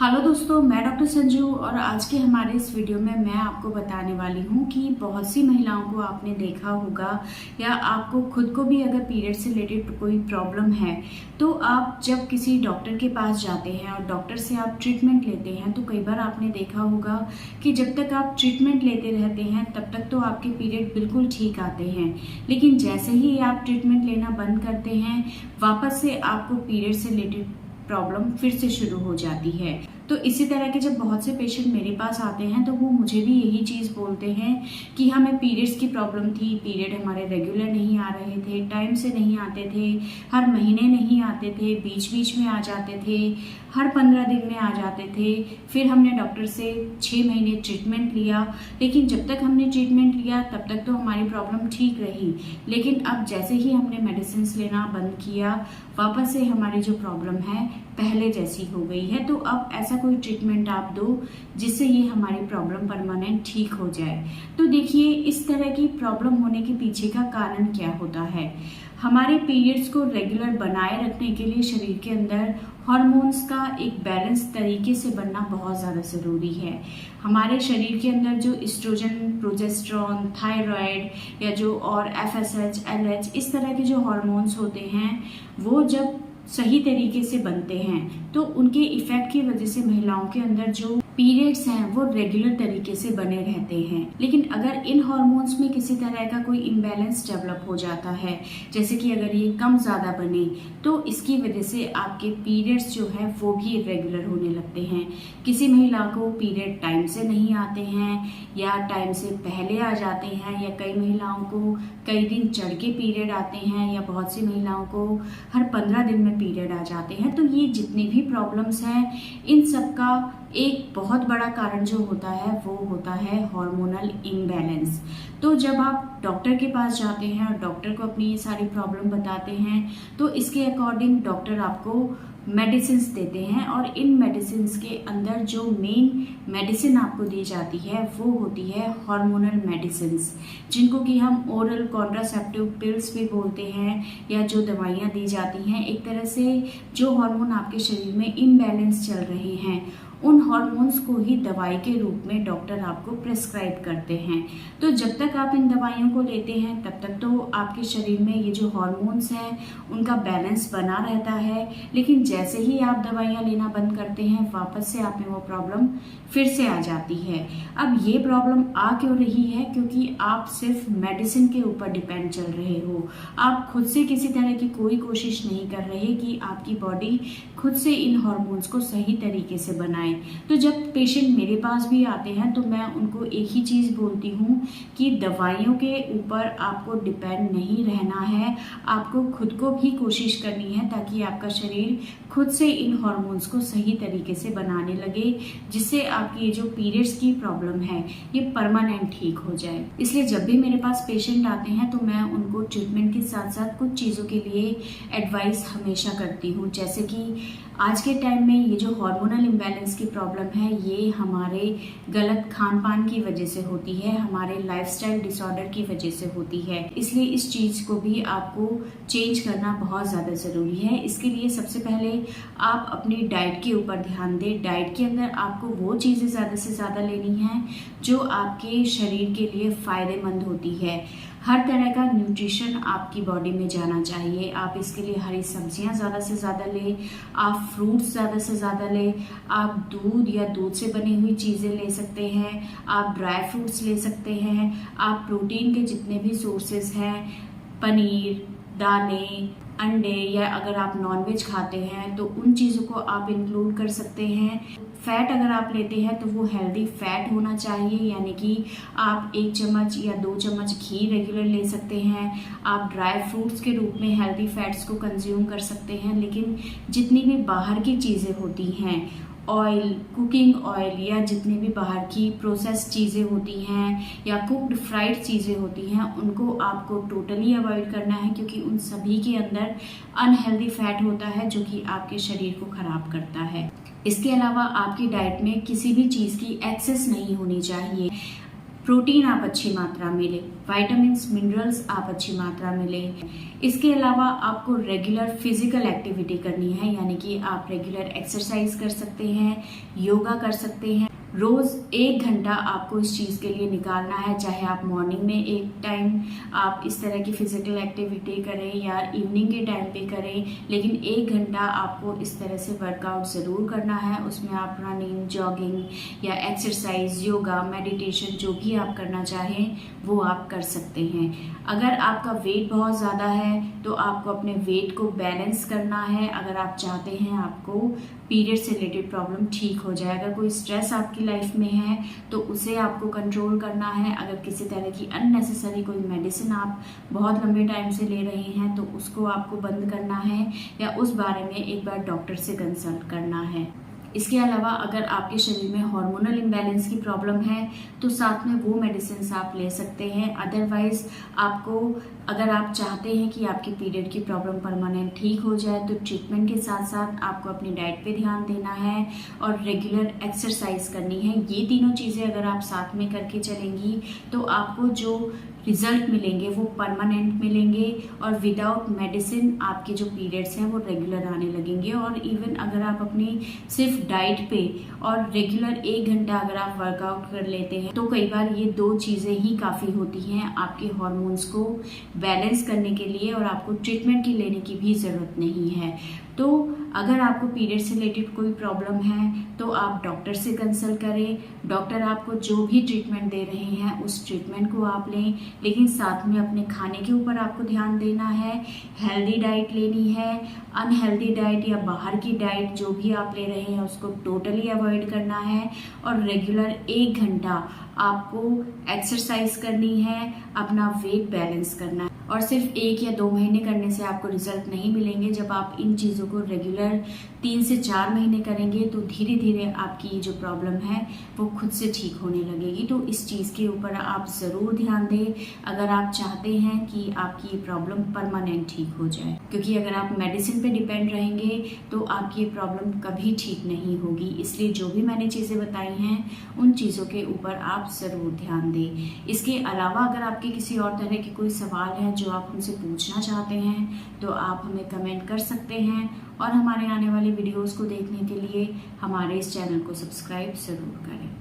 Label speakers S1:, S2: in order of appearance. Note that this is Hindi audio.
S1: हेलो दोस्तों, मैं डॉक्टर संजू और आज के हमारे इस वीडियो में मैं आपको बताने वाली हूँ कि बहुत सी महिलाओं को आपने देखा होगा या आपको खुद को भी अगर पीरियड से रिलेटेड कोई प्रॉब्लम है तो आप जब किसी डॉक्टर के पास जाते हैं और डॉक्टर से आप ट्रीटमेंट लेते हैं तो कई बार आपने देखा होगा कि जब तक आप ट्रीटमेंट लेते रहते हैं तब तक तो आपके पीरियड बिल्कुल ठीक आते हैं, लेकिन जैसे ही आप ट्रीटमेंट लेना बंद करते हैं वापस से आपको पीरियड से रिलेटेड प्रॉब्लम फिर से शुरू हो जाती है। तो इसी तरह के जब बहुत से पेशेंट मेरे पास आते हैं तो वो मुझे भी यही चीज़ बोलते हैं कि हमें पीरियड्स की प्रॉब्लम थी, पीरियड हमारे रेगुलर नहीं आ रहे थे, टाइम से नहीं आते थे, हर महीने नहीं आते थे, बीच बीच में आ जाते थे, हर 15 दिन में आ जाते थे। फिर हमने डॉक्टर से 6 महीने ट्रीटमेंट लिया, लेकिन जब तक हमने ट्रीटमेंट लिया तब तक तो हमारी प्रॉब्लम ठीक रही, लेकिन अब जैसे ही हमने मेडिसिन लेना बंद किया वापस से हमारी जो प्रॉब्लम है पहले जैसी हो गई है। तो अब ऐसा कोई ट्रीटमेंट आप दो जिससे ये हमारी प्रॉब्लम परमानेंट ठीक हो जाए। तो देखिए, इस तरह की प्रॉब्लम होने के पीछे का कारण क्या होता है। हमारे पीरियड्स को रेगुलर बनाए रखने के लिए शरीर के अंदर हार्मोन्स का एक बैलेंस तरीके से बनना बहुत ज़्यादा ज़रूरी है। हमारे शरीर के अंदर जो एस्ट्रोजन, प्रोजेस्टेरॉन, थायराइड या जो और एफएसएच, एलएच इस तरह के जो हार्मोन्स होते हैं वो जब सही तरीके से बनते हैं तो उनके इफेक्ट की वजह से महिलाओं के अंदर जो पीरियड्स हैं वो रेगुलर तरीके से बने रहते हैं। लेकिन अगर इन हार्मोन्स में किसी तरह का कोई इम्बैलेंस डेवलप हो जाता है, जैसे कि अगर ये कम ज़्यादा बने तो इसकी वजह से आपके पीरियड्स जो है वो भी इरेगुलर होने लगते हैं। किसी महिला को पीरियड टाइम से नहीं आते हैं या टाइम से पहले आ जाते हैं, या कई महिलाओं को कई दिन चढ़ के पीरियड आते हैं, या बहुत सी महिलाओं को हर 15 दिन में पीरियड आ जाते हैं। तो ये जितनी भी प्रॉब्लम्स हैं इन सब का एक बहुत बड़ा कारण जो होता है वो होता है हार्मोनल इम्बैलेंस। तो जब आप डॉक्टर के पास जाते हैं और डॉक्टर को अपनी ये सारी प्रॉब्लम बताते हैं तो इसके अकॉर्डिंग डॉक्टर आपको मेडिसिन्स देते हैं, और इन मेडिसिन्स के अंदर जो मेन मेडिसिन आपको दी जाती है वो होती है हार्मोनल मेडिसिन्स, जिनको कि हम ओरल कॉन्ट्रासेप्टिव पिल्स भी बोलते हैं, या जो दवाइयाँ दी जाती हैं एक तरह से जो हार्मोन आपके शरीर में इम्बैलेंस चल रहे हैं उन हार्मोन्स को ही दवाई के रूप में डॉक्टर आपको प्रेस्क्राइब करते हैं। तो जब तक आप इन दवाइयों को लेते हैं तब तक तो आपके शरीर में ये जो हार्मोन्स हैं उनका बैलेंस बना रहता है, लेकिन जैसे ही आप दवाइयाँ लेना बंद करते हैं वापस से आप में वो प्रॉब्लम फिर से आ जाती है। अब ये प्रॉब्लम आ क्यों रही है? क्योंकि आप सिर्फ मेडिसिन के ऊपर डिपेंड चल रहे हो। आप खुद से किसी तरह की कोई कोशिश नहीं कर रहे कि आपकी बॉडी खुद से इन हार्मोन्स को सही तरीके से बनाए। तो जब पेशेंट मेरे पास भी आते हैं तो मैं उनको एक ही चीज़ बोलती हूँ कि दवाइयों के ऊपर आपको डिपेंड नहीं रहना है, आपको खुद को भी कोशिश करनी है ताकि आपका शरीर खुद से इन हार्मोन्स को सही तरीके से बनाने लगे, जिससे आपकी ये जो पीरियड्स की प्रॉब्लम है ये परमानेंट ठीक हो जाए। इसलिए जब भी मेरे पास पेशेंट आते हैं तो मैं उनको ट्रीटमेंट के साथ साथ कुछ चीज़ों के लिए एडवाइस हमेशा करती हूँ, जैसे कि आज के टाइम में ये जो हार्मोनल इम्बैलेंस की प्रॉब्लम है ये हमारे गलत खान पान की वजह से होती है, हमारे लाइफस्टाइल डिसऑर्डर की वजह से होती है। इसलिए इस चीज़ को भी आपको चेंज करना बहुत ज़्यादा ज़रूरी है। इसके लिए सबसे पहले आप अपनी डाइट के ऊपर ध्यान दें। डाइट के अंदर आपको वो चीज़ें ज़्यादा से ज़्यादा लेनी हैं जो आपके शरीर के लिए फ़ायदेमंद होती है। हर तरह का न्यूट्रिशन आपकी बॉडी में जाना चाहिए। आप इसके लिए हरी सब्जियां ज़्यादा से ज़्यादा लें, आप फ्रूट्स ज़्यादा से ज़्यादा लें, आप दूध या दूध से बनी हुई चीज़ें ले सकते हैं, आप ड्राई फ्रूट्स ले सकते हैं, आप प्रोटीन के जितने भी सोर्सेज हैं, पनीर, दालें, अंडे, या अगर आप नॉनवेज खाते हैं तो उन चीज़ों को आप इंक्लूड कर सकते हैं। फैट अगर आप लेते हैं तो वो हेल्दी फैट होना चाहिए, यानी कि आप 1 चम्मच या 2 चम्मच घी रेगुलर ले सकते हैं। आप ड्राई फ्रूट्स के रूप में हेल्दी फैट्स को कंज्यूम कर सकते हैं। लेकिन जितनी भी बाहर की चीज़ें होती हैं, ऑयल, कुकिंग ऑयल, या जितनी भी बाहर की प्रोसेस चीज़ें होती हैं या कुक्ड फ्राइड चीज़ें होती हैं उनको आपको टोटली अवॉइड करना है, क्योंकि उन सभी के अंदर अनहेल्दी फैट होता है जो कि आपके शरीर को ख़राब करता है। इसके अलावा आपकी डाइट में किसी भी चीज़ की एक्सेस नहीं होनी चाहिए। प्रोटीन आप अच्छी मात्रा में लें, विटामिन्स मिनरल्स आप अच्छी मात्रा में लें। इसके अलावा आपको रेगुलर फिजिकल एक्टिविटी करनी है, यानी कि आप रेगुलर एक्सरसाइज कर सकते हैं, योगा कर सकते हैं। रोज 1 घंटा आपको इस चीज़ के लिए निकालना है, चाहे आप मॉर्निंग में एक टाइम आप इस तरह की फिजिकल एक्टिविटी करें या इवनिंग के टाइम पे करें, लेकिन 1 घंटा आपको इस तरह से वर्कआउट ज़रूर करना है। उसमें आप रनिंग, जॉगिंग या एक्सरसाइज, योगा, मेडिटेशन जो भी आप करना चाहें वो आप कर सकते हैं। अगर आपका वेट बहुत ज़्यादा है तो आपको अपने वेट को बैलेंस करना है। अगर आप चाहते हैं आपको पीरियड से रिलेटेड प्रॉब्लम ठीक हो जाए, अगर कोई स्ट्रेस आपकी लाइफ में है तो उसे आपको कंट्रोल करना है। अगर किसी तरह की अननेसेसरी कोई मेडिसिन आप बहुत लंबे टाइम से ले रहे हैं तो उसको आपको बंद करना है या उस बारे में एक बार डॉक्टर से कंसल्ट करना है। इसके अलावा अगर आपके शरीर में हार्मोनल इम्बैलेंस की प्रॉब्लम है तो साथ में वो मेडिसिन आप ले सकते हैं। अदरवाइज आपको, अगर आप चाहते हैं कि आपकी पीरियड की प्रॉब्लम परमानेंट ठीक हो जाए तो ट्रीटमेंट के साथ साथ आपको अपनी डाइट पे ध्यान देना है और रेगुलर एक्सरसाइज करनी है। ये तीनों चीज़ें अगर आप साथ में करके चलेंगी तो आपको जो रिजल्ट मिलेंगे वो परमानेंट मिलेंगे और विदाउट मेडिसिन आपके जो पीरियड्स हैं वो रेगुलर आने लगेंगे। और इवन अगर आप अपनी सिर्फ डाइट पे और रेगुलर 1 घंटा अगर आप वर्कआउट कर लेते हैं तो कई बार ये 2 चीज़ें ही काफ़ी होती हैं आपके हार्मोन्स को बैलेंस करने के लिए, और आपको ट्रीटमेंट की लेने की भी ज़रूरत नहीं है। तो अगर आपको पीरियड से रिलेटेड कोई प्रॉब्लम है तो आप डॉक्टर से कंसल्ट करें। डॉक्टर आपको जो भी ट्रीटमेंट दे रहे हैं उस ट्रीटमेंट को आप लें, लेकिन साथ में अपने खाने के ऊपर आपको ध्यान देना है। हेल्दी डाइट लेनी है, अनहेल्दी डाइट या बाहर की डाइट जो भी आप ले रहे हैं उसको टोटली अवॉइड करना है और रेगुलर 1 घंटा आपको एक्सरसाइज करनी है, अपना वेट बैलेंस करना है। और सिर्फ 1 या 2 महीने करने से आपको रिजल्ट नहीं मिलेंगे। जब आप इन चीज़ों को रेगुलर 3 से 4 महीने करेंगे तो धीरे धीरे आपकी जो प्रॉब्लम है वो खुद से ठीक होने लगेगी। तो इस चीज़ के ऊपर आप ज़रूर ध्यान दें अगर आप चाहते हैं कि आपकी ये प्रॉब्लम परमानेंट ठीक हो जाए, क्योंकि अगर आप मेडिसिन पे डिपेंड रहेंगे तो आपकी ये प्रॉब्लम कभी ठीक नहीं होगी। इसलिए जो भी मैंने चीज़ें बताई हैं उन चीज़ों के ऊपर आप ज़रूर ध्यान दें। इसके अलावा अगर आपके किसी और तरह के कोई सवाल हैं जो आप हमसे पूछना चाहते हैं तो आप हमें कमेंट कर सकते हैं, और हमारे आने वाले वीडियोस को देखने के लिए हमारे इस चैनल को सब्सक्राइब ज़रूर करें।